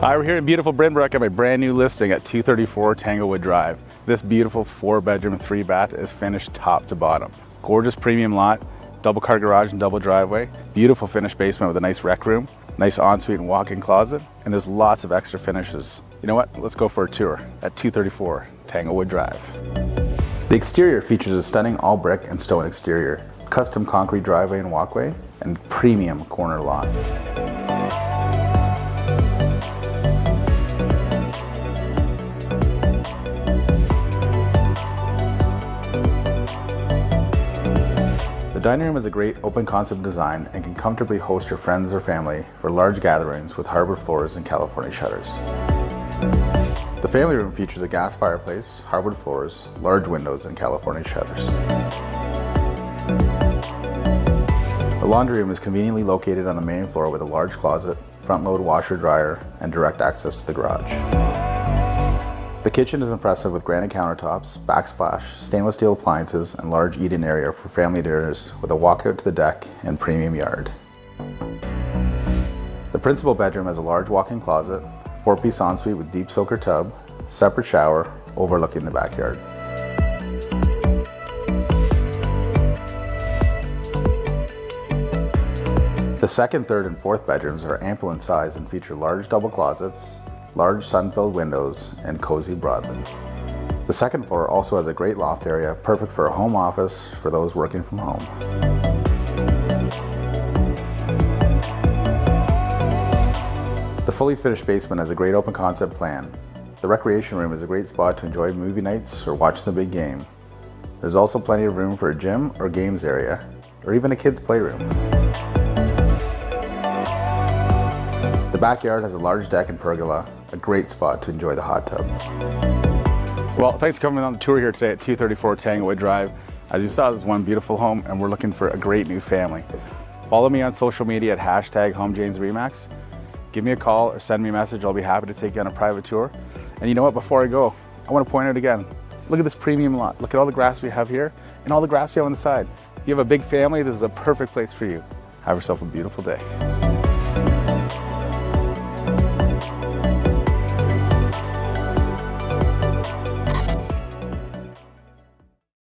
Hi, we're here in beautiful Binbrook at my brand new listing at 234 Tanglewood Drive. This beautiful 4-bedroom, 3-bath is finished top to bottom. Gorgeous premium lot, double car garage and double driveway, beautiful finished basement with a nice rec room, nice ensuite and walk-in closet, and there's lots of extra finishes. You know what? Let's go for a tour at 234 Tanglewood Drive. The exterior features a stunning all brick and stone exterior, custom concrete driveway and walkway, and premium corner lot. The dining room is a great open concept design and can comfortably host your friends or family for large gatherings with hardwood floors and California shutters. The family room features a gas fireplace, hardwood floors, large windows, and California shutters. The laundry room is conveniently located on the main floor with a large closet, front-load washer dryer, and direct access to the garage. The kitchen is impressive with granite countertops, backsplash, stainless steel appliances, and large eat-in area for family dinners with a walkout to the deck and premium yard. The principal bedroom has a large walk-in closet, 4-piece ensuite with deep soaker tub, separate shower overlooking the backyard. The second, third, and fourth bedrooms are ample in size and feature large double closets, large sun-filled windows, and cozy broadland. The second floor also has a great loft area, perfect for a home office for those working from home. The fully finished basement has a great open concept plan. The recreation room is a great spot to enjoy movie nights or watch the big game. There's also plenty of room for a gym or games area, or even a kids' playroom. The backyard has a large deck and pergola, a great spot to enjoy the hot tub. Well, thanks for coming on the tour here today at 234 Tanglewood Drive. As you saw, this is one beautiful home and we're looking for a great new family. Follow me on social media at #HomeJamesRemax. Give me a call or send me a message. I'll be happy to take you on a private tour. And you know what, before I go, I want to point out again, look at this premium lot. Look at all the grass we have here and all the grass we have on the side. If you have a big family, this is a perfect place for you. Have yourself a beautiful day.